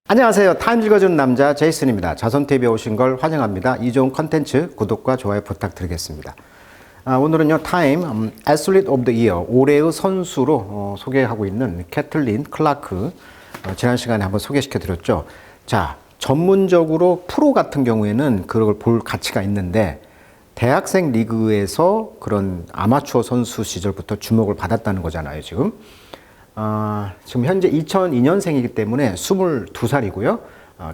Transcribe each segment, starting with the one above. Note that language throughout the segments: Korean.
안녕하세요. 타임 읽어주는 남자 제이슨입니다. 자선TV에 오신 걸 환영합니다. 이 좋은 컨텐츠 구독과 좋아요 부탁드리겠습니다. 오늘은요, 타임 애슬리트 오브 더 이어 올해의 선수로 소개하고 있는 캐틀린 클라크, 지난 시간에 한번 소개시켜 드렸죠. 자, 전문적으로 프로 같은 경우에는 그걸 볼 가치가 있는데 대학생 리그에서 그런 아마추어 선수 시절부터 주목을 받았다는 거잖아요, 지금. 지금 현재 2002년생이기 때문에 22살이고요.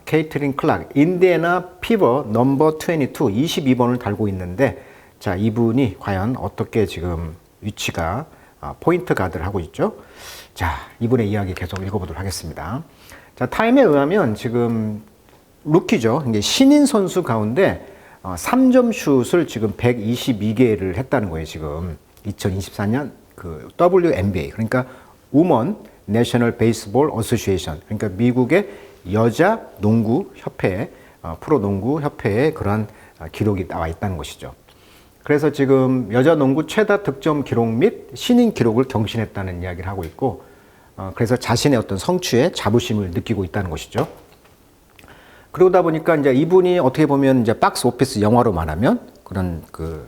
케이트린 클락, 인디애나 피버 넘버 22, 22번을 달고 있는데, 자, 이분이 과연 어떻게 지금 위치가 포인트 가드를 하고 있죠? 자, 이분의 이야기 계속 읽어보도록 하겠습니다. 자, 타임에 의하면 지금 루키죠. 이게 신인 선수 가운데 3점 슛을 지금 122개를 했다는 거예요, 지금. 2024년 그 WNBA. 그러니까 우먼 내셔널 베이스볼 어소시에이션, 그러니까 미국의 여자 농구 협회, 프로 농구 협회에 그러한 기록이 나와 있다는 것이죠. 그래서 지금 여자 농구 최다 득점 기록 및 신인 기록을 경신했다는 이야기를 하고 있고, 그래서 자신의 어떤 성취에 자부심을 느끼고 있다는 것이죠. 그러다 보니까 이제 이분이 어떻게 보면 이제 박스 오피스 영화로 말하면 그런 그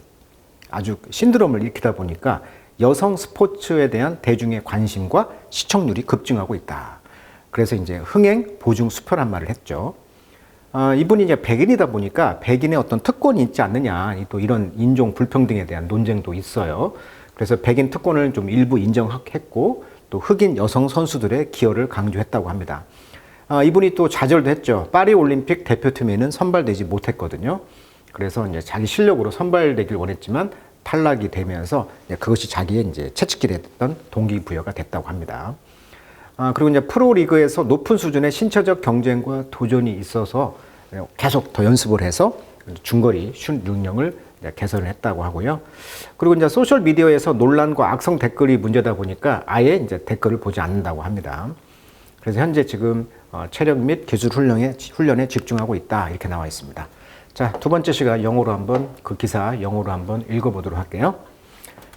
아주 신드롬을 일으키다 보니까 여성 스포츠에 대한 대중의 관심과 시청률이 급증하고 있다. 그래서 이제 흥행 보증 수표란 말을 했죠. 이분이 이제 백인이다 보니까 백인의 어떤 특권이 있지 않느냐, 또 이런 인종 불평등에 대한 논쟁도 있어요. 그래서 백인 특권을 좀 일부 인정했고, 또 흑인 여성 선수들의 기여를 강조했다고 합니다. 이분이 또 좌절도 했죠. 파리 올림픽 대표팀에는 선발되지 못했거든요. 그래서 이제 자기 실력으로 선발되길 원했지만 탈락이 되면서 그것이 자기의 이제 채찍질이 됐던 동기부여가 됐다고 합니다. 그리고 이제 프로리그에서 높은 수준의 신체적 경쟁과 도전이 있어서 계속 더 연습을 해서 중거리 슛 능력을 개선을 했다고 하고요. 그리고 이제 소셜 미디어에서 논란과 악성 댓글이 문제다 보니까 아예 이제 댓글을 보지 않는다고 합니다. 그래서 현재 지금 체력 및 기술 훈련에 집중하고 있다, 이렇게 나와 있습니다. 자, 두 번째 시간 영어로 한번 그 기사 영어로 한번 읽어보도록 할게요.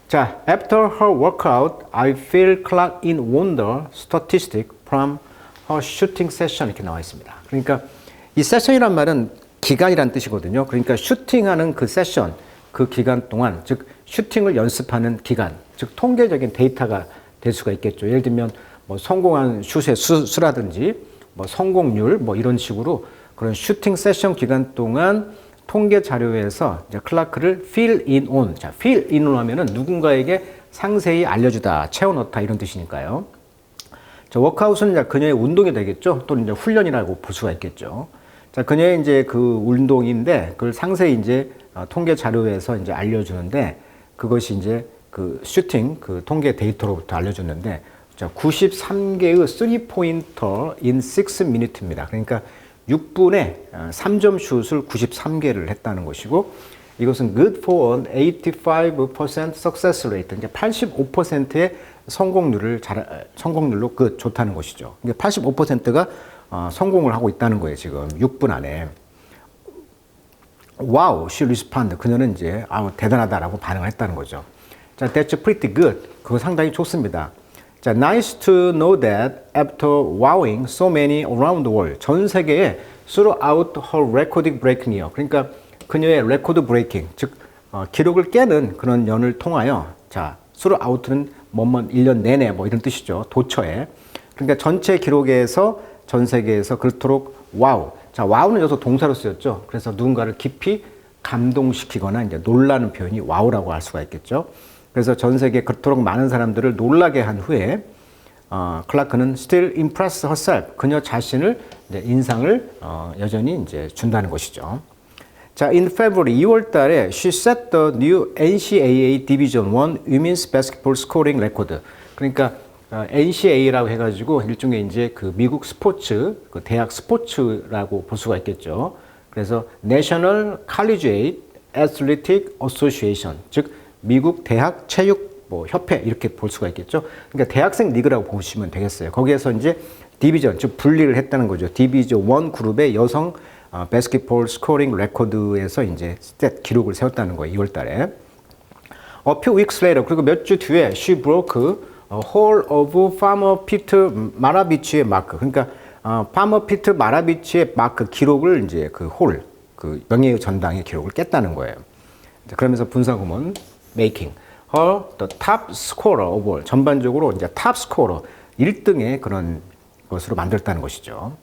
자, after her workout, I feel Clark in wonder statistic from her shooting session, 이렇게 나와 있습니다. 그러니까 이 세션이란 말은 기간이란 뜻이거든요. 그러니까 슈팅하는 그 세션, 그 기간 동안, 즉 슈팅을 연습하는 기간, 즉 통계적인 데이터가 될 수가 있겠죠. 예를 들면 뭐 성공한 슛의 수라든지 뭐 성공률 뭐 이런 식으로 그런 슈팅 세션 기간 동안 통계 자료에서 이제 클라크를 fill in on. 자, fill in on 하면은 누군가에게 상세히 알려주다, 채워넣다, 이런 뜻이니까요. 자, 워크아웃은 이제 그녀의 운동이 되겠죠. 또는 이제 훈련이라고 볼 수가 있겠죠. 자, 그녀의 이제 그 운동인데 그걸 상세히 이제 통계 자료에서 이제 알려주는데, 그것이 이제 그 슈팅 그 통계 데이터로부터 알려줬는데, 자, 93개의 3포인터 in 6미니트입니다. 그러니까 6분에 3점 슛을 93개를 했다는 것이고, 이것은 good for an 85% success rate, 이제 85%의 성공률로 좋다는 것이죠. 그러니까 85%가 성공을 하고 있다는 거예요, 지금 6분 안에. Wow, she responded. 그녀는 이제 대단하다라고 반응을 했다는 거죠. 자, that's pretty good. 그거 상당히 좋습니다. 자, nice to know that after wowing so many around the world, 전 세계에 throughout her record breaking year, 그러니까 그녀의 레코드 브레이킹, 즉 기록을 깨는 그런 연을 통하여, 자, throughout는 뭐뭐 1년 내내 뭐 이런 뜻이죠. 도처에. 그러니까 전체 기록에서 전 세계에서 그렇도록 와우. 자, 와우는 여기서 동사로 쓰였죠. 그래서 누군가를 깊이 감동시키거나 이제 놀라는 표현이 와우라고 할 수가 있겠죠. 그래서 전 세계 그토록 많은 사람들을 놀라게 한 후에 클라크는 still impress herself, 그녀 자신을 이제 인상을 여전히 이제 준다는 것이죠. 자, in February 2월 달에 she set the new NCAA Division I Women's Basketball Scoring Record. 그러니까 NCAA라고 해가지고 일종의 이제 그 미국 스포츠, 그 대학 스포츠라고 볼 수가 있겠죠. 그래서 National Collegiate Athletic Association, 즉 미국 대학 체육 뭐 협회, 이렇게 볼 수가 있겠죠. 그러니까 대학생 리그라고 보시면 되겠어요. 거기에서 이제 디비전, 즉 분리를 했다는 거죠. 디비전 1 그룹의 여성 바스켓볼 스코링 레코드에서 이제 스탯 기록을 세웠다는 거예요, 2월 달에. A few weeks later, 그리고 몇 주 뒤에 she broke Hall of Famer Peter Maravich의 마크. 그러니까 파머 피트 마라비치의 막 그 기록을 이제 그 명예의 전당의 기록을 깼다는 거예요. 그러면서 분사구문 making her the top scorer of all, 전반적으로 이제 탑 스코어 1등의 그런 것으로 만들었다는 것이죠.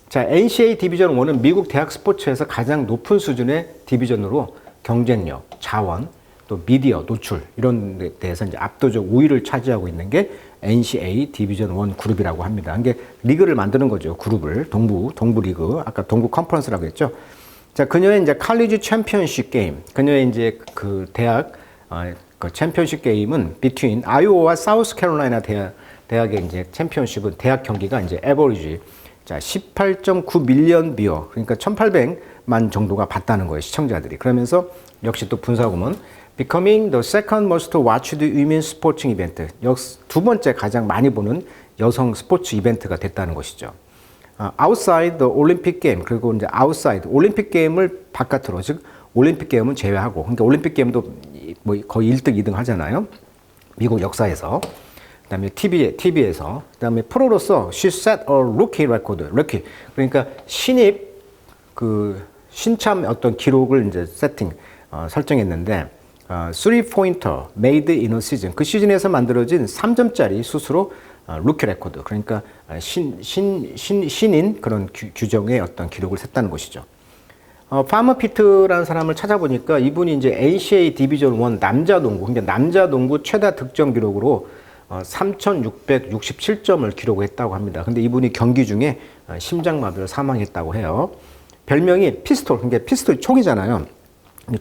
자, NCAA 디비전 1은 미국 대학 스포츠에서 가장 높은 수준의 디비전으로 경쟁력, 자원, 또 미디어, 노출 이런 데 대해서 이제 압도적 우위를 차지하고 있는 게 NCAA 디비전 1 그룹이라고 합니다. 이게 리그를 만드는 거죠. 그룹을 동부 리그, 아까 동부 컨퍼런스라고 했죠. 자, 그녀의 이제 칼리지 챔피언십 게임, 그녀의 이제 그 대학 그 챔피언십 게임은 between 아이오와 사우스캐롤라이나 대학의 이제 챔피언십은 대학 경기가 이제 에버리지 자 18.9 밀리언 뷰어, 그러니까 1,800만 정도가 봤다는 거예요, 시청자들이. 그러면서 역시 또 분사구문 becoming the second most watched women's sporting event, 두 번째 가장 많이 보는 여성 스포츠 이벤트가 됐다는 것이죠. outside the Olympic game, 그리고 이제 outside 올림픽 게임을 바깥으로, 즉 올림픽 게임은 제외하고, 그러니까 올림픽 게임도 뭐 거의 1등, 2등 하잖아요, 미국 역사에서. 그다음에 TV에서, 그다음에 프로로서 she set a rookie record, rookie 그러니까 신입 신참 어떤 기록을 이제 설정했는데 3-pointer made in a season, 그 시즌에서 만들어진 3점짜리 슛으로 루키 레코드, 그러니까 신인 그런 규정의 어떤 기록을 셌다는 것이죠. 파머 피트라는 사람을 찾아보니까 이분이 이제 NCAA 디비전 1 남자 농구, 그러니까 남자 농구 최다 득점 기록으로 3,667점을 기록했다고 합니다. 근데 이분이 경기 중에 심장마비로 사망했다고 해요. 별명이 피스톨, 그러니까 피스톨 총이잖아요.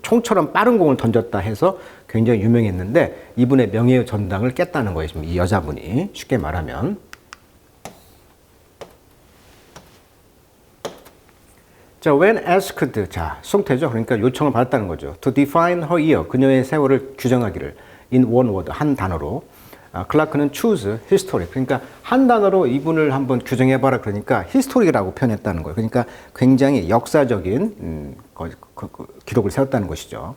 총처럼 빠른 공을 던졌다 해서 굉장히 유명했는데 이분의 명예의 전당을 깼다는 거예요, 지금 이 여자분이. 쉽게 말하면. 자, when asked, 자, 수동태죠. 그러니까 요청을 받았다는 거죠. to define her year, 그녀의 세월을 규정하기를 in one word, 한 단어로. 클라크는 choose history, 그러니까 한 단어로 이분을 한번 규정해봐라, 그러니까 history라고 표현했다는 거예요. 그러니까 굉장히 역사적인 기록을 세웠다는 것이죠.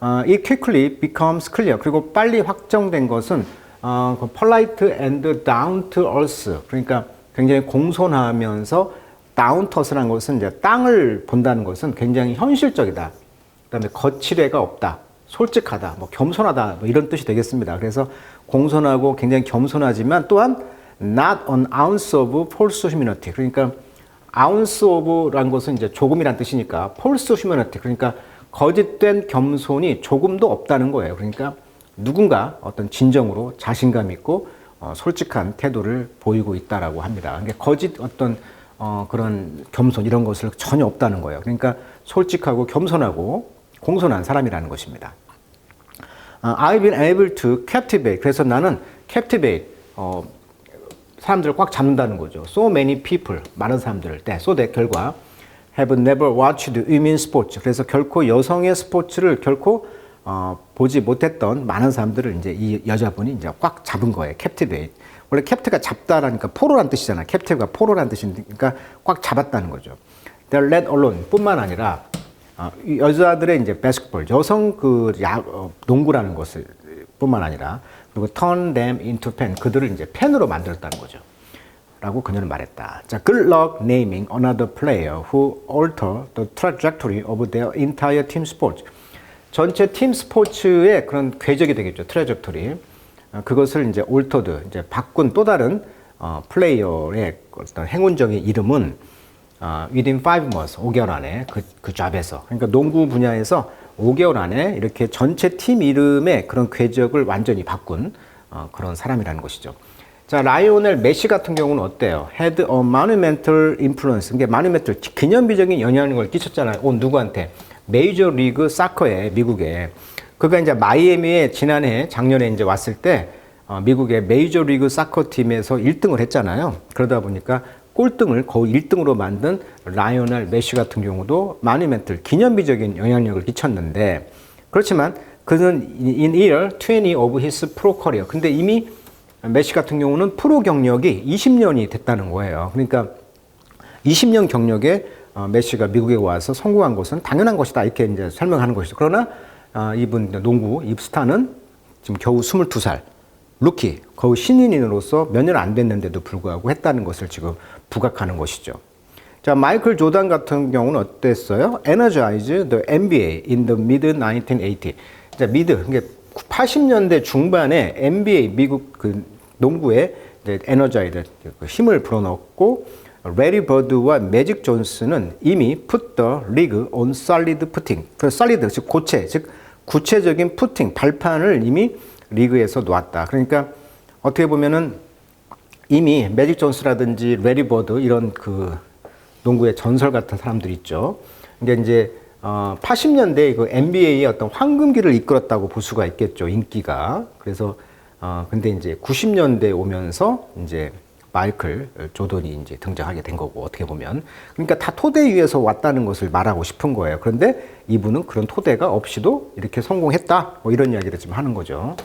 It quickly becomes clear, 그리고 빨리 확정된 것은 polite and down to earth, 그러니까 굉장히 공손하면서 down to earth라는 것은 이제 땅을 본다는 것은 굉장히 현실적이다. 그다음에 거칠애가 없다, 솔직하다, 뭐 겸손하다, 뭐 이런 뜻이 되겠습니다. 그래서 공손하고 굉장히 겸손하지만 또한 not an ounce of false humility, 그러니까 ounce of라는 것은 이제 조금이란 뜻이니까 false humility, 그러니까 거짓된 겸손이 조금도 없다는 거예요. 그러니까 누군가 어떤 진정으로 자신감 있고 솔직한 태도를 보이고 있다라고 합니다. 그러니까 거짓 어떤 그런 겸손 이런 것을 전혀 없다는 거예요. 그러니까 솔직하고 겸손하고 공손한 사람이라는 것입니다. I've been able to captivate, 그래서 나는 captivate, 사람들을 꽉 잡는다는 거죠. So many people, 많은 사람들을, so that 결과 have never watched women's sports, 그래서 결코 여성의 스포츠를 결코 보지 못했던 많은 사람들을 이제 이 여자분이 이제 꽉 잡은 거예요. captivate. 원래 captive가 잡다라니까 포로란 뜻이잖아. captive가 포로란 뜻이니까 꽉 잡았다는 거죠. They're let alone 뿐만 아니라 여자들의 이제 basketball, 여성 농구라는 것을 뿐만 아니라 그리고 turn them into pen, 그들을 이제 펜으로 만들었다는 거죠. 라고 그녀는 말했다. 자, good luck naming another player who alter the trajectory of their entire team sport. 전체 팀 스포츠의 그런 궤적이 되겠죠. 트레젝토리. 그것을 이제 altered, 이제 바꾼 또 다른 플레이어의 어떤 행운적인 이름은 within 5 months, 5개월 안에 그 잡에서, 그러니까 농구 분야에서 5개월 안에 이렇게 전체 팀 이름의 그런 궤적을 완전히 바꾼 그런 사람이라는 것이죠. 자, 라이오넬 메시 같은 경우는 어때요? had a monumental influence, 그러니까 monumental, 기념비적인 영향력을 끼쳤잖아요. 누구한테? 메이저 리그 사커에, 미국에. 그가 이제 마이애미에 작년에 이제 왔을 때 미국의 메이저 리그 사커 팀에서 1등을 했잖아요. 그러다 보니까 꼴등을 거의 1등으로 만든 라이오넬 메시 같은 경우도 마니멘틀, 기념비적인 영향력을 끼쳤는데, 그렇지만 그는 in year 20 of his pro career, 근데 이미 메시 같은 경우는 프로 경력이 20년이 됐다는 거예요. 그러니까 20년 경력에 메시가 미국에 와서 성공한 것은 당연한 것이다, 이렇게 이제 설명하는 것이죠. 그러나 이분 농구 이 스타는 지금 겨우 22살, 루키, 거의 신인으로서 몇 년 안 됐는데도 불구하고 했다는 것을 지금 부각하는 것이죠. 자, 마이클 조던 같은 경우는 어땠어요? Energize the NBA in the mid 1980. 자, 그러니까 80년대 중반에 NBA 미국 그 농구에 에너자이드 힘을 불어넣었고 레리 버드와 매직 존스는 이미 put the league on solid footing. 그 solid 즉 고체 즉 구체적인 footing 발판을 이미 리그에서 놓았다. 그러니까 어떻게 보면은 이미 매직 존스라든지 레리 버드 이런 그 농구의 전설 같은 사람들 있죠. 근데 이제 80년대 그 NBA의 어떤 황금기를 이끌었다고 볼 수가 있겠죠. 인기가. 그래서 근데 이제 90년대 오면서 이제 마이클 조던이 이제 등장하게 된 거고 어떻게 보면 그러니까 다 토대 위에서 왔다는 것을 말하고 싶은 거예요. 그런데 이분은 그런 토대가 없이도 이렇게 성공했다. 뭐 이런 이야기를 지금 하는 거죠.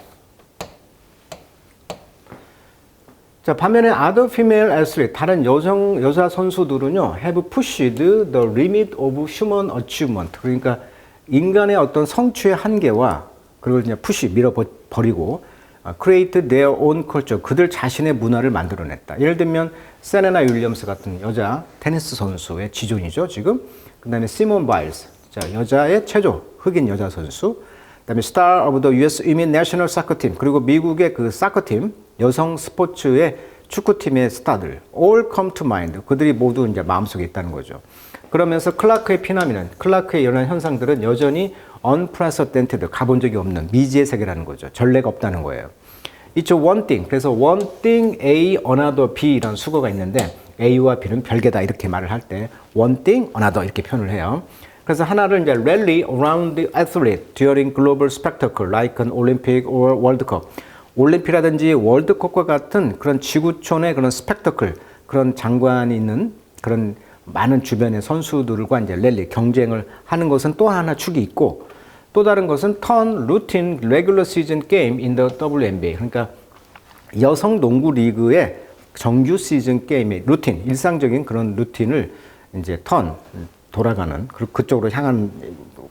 자, 반면에 other female athlete, 다른 여자 선수들은요, have pushed the limit of human achievement. 그러니까 인간의 어떤 성취의 한계와 그걸 이제 밀어버리고 create their own culture. 그들 자신의 문화를 만들어냈다. 예를 들면 세레나 윌리엄스 같은 여자 테니스 선수의 지존이죠, 지금. 그 다음에 시몬 바일스, 자, 여자의 최초 흑인 여자 선수. 그 다음에 Star of the US Women National Soccer Team. 그리고 미국의 그 사커팀, 여성 스포츠의 축구팀의 스타들. All come to mind. 그들이 모두 이제 마음속에 있다는 거죠. 그러면서 클라크의 피나미는, 클라크의 이런 현상들은 여전히 unprecedented, 가본 적이 없는 미지의 세계라는 거죠. 전례가 없다는 거예요. 이쪽 one thing, 그래서 one thing A, another B 이런 수거가 있는데 A와 B는 별개다 이렇게 말을 할 때 one thing, another 이렇게 표현을 해요. 그래서 하나를 이제 rally around the athlete during global spectacle like an Olympic or World Cup. 올림픽이라든지 월드컵과 같은 그런 지구촌의 그런 스펙터클, 그런 장관이 있는 그런 많은 주변의 선수들과 이제 랠리 경쟁을 하는 것은 또 하나 축이 있고 또 다른 것은 turn routine regular season game in the WNBA. 그러니까 여성 농구 리그의 정규 시즌 게임의 루틴, 일상적인 그런 루틴을 이제 돌아가는 그쪽으로 향한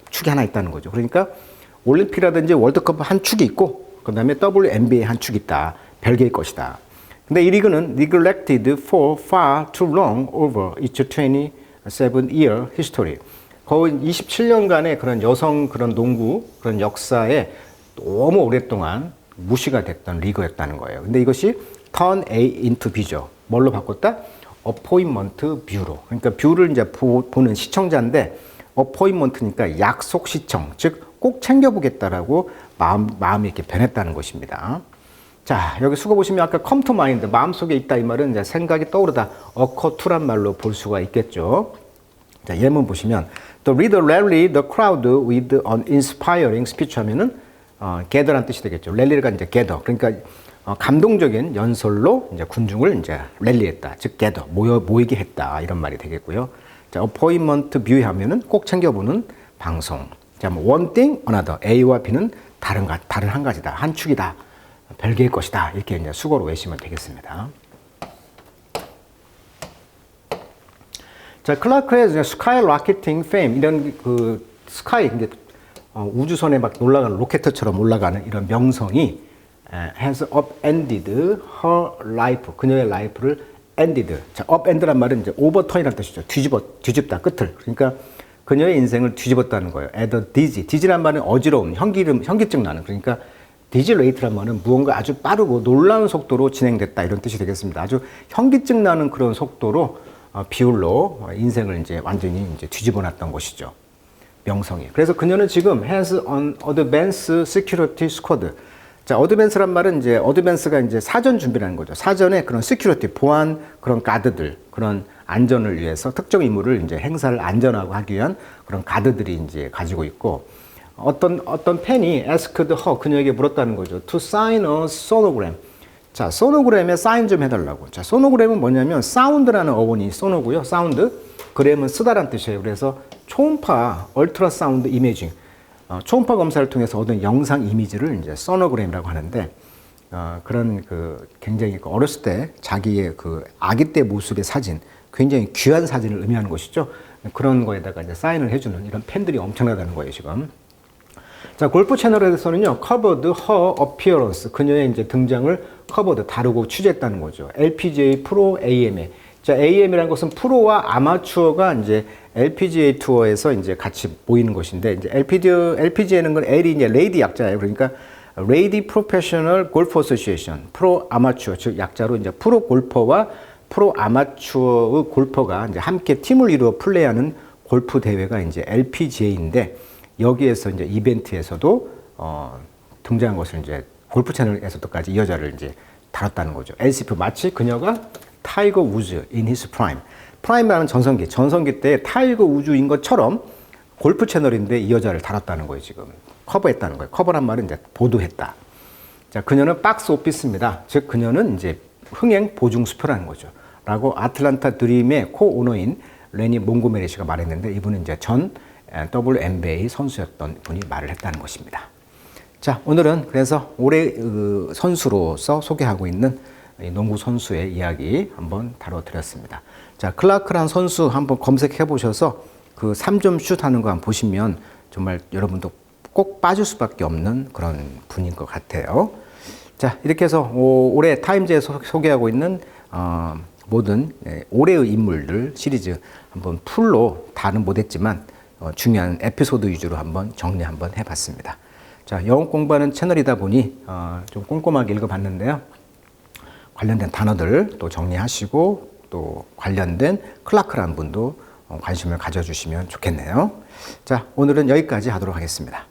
축이 하나 있다는 거죠. 그러니까 올림픽이라든지 월드컵 한 축이 있고 그 다음에 WNBA 한 축이 있다. 별개의 것이다. 근데 이 리그는 neglected for far too long over its 27-year history. 거의 27년간의 그런 여성 그런 농구 그런 역사에 너무 오랫동안 무시가 됐던 리그였다는 거예요. 근데 이것이 turn A into B죠. 뭘로 바꿨다? appointment 뷰로. 그러니까 뷰를 이제 보는 시청자인데 appointment니까 약속 시청, 즉 꼭 챙겨보겠다라고 마음이 이렇게 변했다는 것입니다. 자, 여기 수거 보시면 아까 come to mind, 마음속에 있다 이 말은 이제 생각이 떠오르다, occur to란 말로 볼 수가 있겠죠. 자, 예문 보시면 The reader rally the crowd with an inspiring speech 하면은 gather란 뜻이 되겠죠. 랠리가 이제 gather. 그러니까 감동적인 연설로 이제 군중을 이제 랠리했다. 즉 gather, 모이게 했다. 이런 말이 되겠고요. 자, appointment view 하면은 꼭 챙겨보는 방송. 자, 뭐 one thing, another. A와 B는 다른 한 가지다. 한 축이다. 별개의 것이다. 이렇게 이제 수거로 외시면 되겠습니다. 자, 클라크의 스카이 로켓팅 페임, 이런 그 스카이, 우주선에 막 올라가는 로켓처럼 올라가는 이런 명성이 has upended her life. 그녀의 라이프를 ended. 자, upend란 말은 이제 overturn이라는 뜻이죠. 뒤집다, 끝을. 그러니까 그녀의 인생을 뒤집었다는 거예요. at a dizzy란 말은 어지러움, 현기증 나는. 그러니까 디지레이트란 말은 무언가 아주 빠르고 놀라운 속도로 진행됐다 이런 뜻이 되겠습니다. 아주 현기증 나는 그런 속도로 비율로 인생을 이제 완전히 이제 뒤집어놨던 것이죠. 명성이. 그래서 그녀는 지금 has an advanced security squad. 자, 어드밴스란 말은 이제 어드밴스가 이제 사전 준비라는 거죠. 사전에 그런 시큐리티, 보안 그런 가드들, 그런 안전을 위해서 특정 임무를 이제 행사를 안전하고 하기 위한 그런 가드들이 이제 가지고 있고 어떤 팬이 asked her, 그녀에게 물었다는 거죠. to sign a sonogram. 자, 소노그램에 사인 좀 해달라고. 자, 소노그램은 뭐냐면 사운드라는 어원이 소노고요. 사운드. 그램은 쓰다란 뜻이에요. 그래서 초음파, 얼트라사운드 이미징. 초음파 검사를 통해서 얻은 영상 이미지를 이제 소노그램이라고 하는데 그런 그 굉장히 어렸을 때 자기의 그 아기 때 모습의 사진, 굉장히 귀한 사진을 의미하는 것이죠. 그런 거에다가 이제 사인을 해주는 이런 팬들이 엄청나다는 거예요, 지금. 자, 골프 채널에서는요, covered her appearance. 그녀의 이제 등장을 covered, 다루고 취재했다는 거죠. LPGA 프로 AMA. 자, AM이라는 것은 프로와 아마추어가 이제 LPGA 투어에서 이제 같이 모이는 것인데, 이제 LPGA는 건 L이 이제 레이디 약자예요. 그러니까 레이디 프로페셔널 골프 어소시에이션, 프로 아마추어, 즉 약자로 이제 프로 골퍼와 프로 아마추어의 골퍼가 이제 함께 팀을 이루어 플레이하는 골프 대회가 이제 LPGA인데, 여기에서 이제 이벤트에서도 등장한 것을 이제 골프 채널에서도까지 이 여자를 이제 다뤘다는 거죠. LCF, 마치 그녀가 타이거 우즈 in his prime. 프라임이라는 전성기 때 타이거 우즈인 것처럼 골프 채널인데 이 여자를 다뤘다는 거예요, 지금. 커버했다는 거예요. 커버란 말은 이제 보도했다. 자, 그녀는 박스 오피스입니다. 즉, 그녀는 이제 흥행 보증 수표라는 거죠. 라고 아틀란타 드림의 코오너인 레니 몽고메리 씨가 말했는데, 이분은 이제 전 WNBA 선수였던 분이 말을 했다는 것입니다. 자, 오늘은 그래서 올해 선수로서 소개하고 있는 농구 선수의 이야기 한번 다뤄드렸습니다. 자, 클라크란 선수 한번 검색해 보셔서 그 3점 슛 하는 거 한번 보시면 정말 여러분도 꼭 빠질 수밖에 없는 그런 분인 것 같아요. 자, 이렇게 해서 올해 타임즈에서 소개하고 있는 모든 올해의 인물들 시리즈 한번 풀로 다는 못했지만 중요한 에피소드 위주로 한번 정리 한번 해봤습니다. 자, 영어 공부하는 채널이다 보니 좀 꼼꼼하게 읽어봤는데요. 관련된 단어들 또 정리하시고 또 관련된 클라크라는 분도 관심을 가져주시면 좋겠네요. 자, 오늘은 여기까지 하도록 하겠습니다.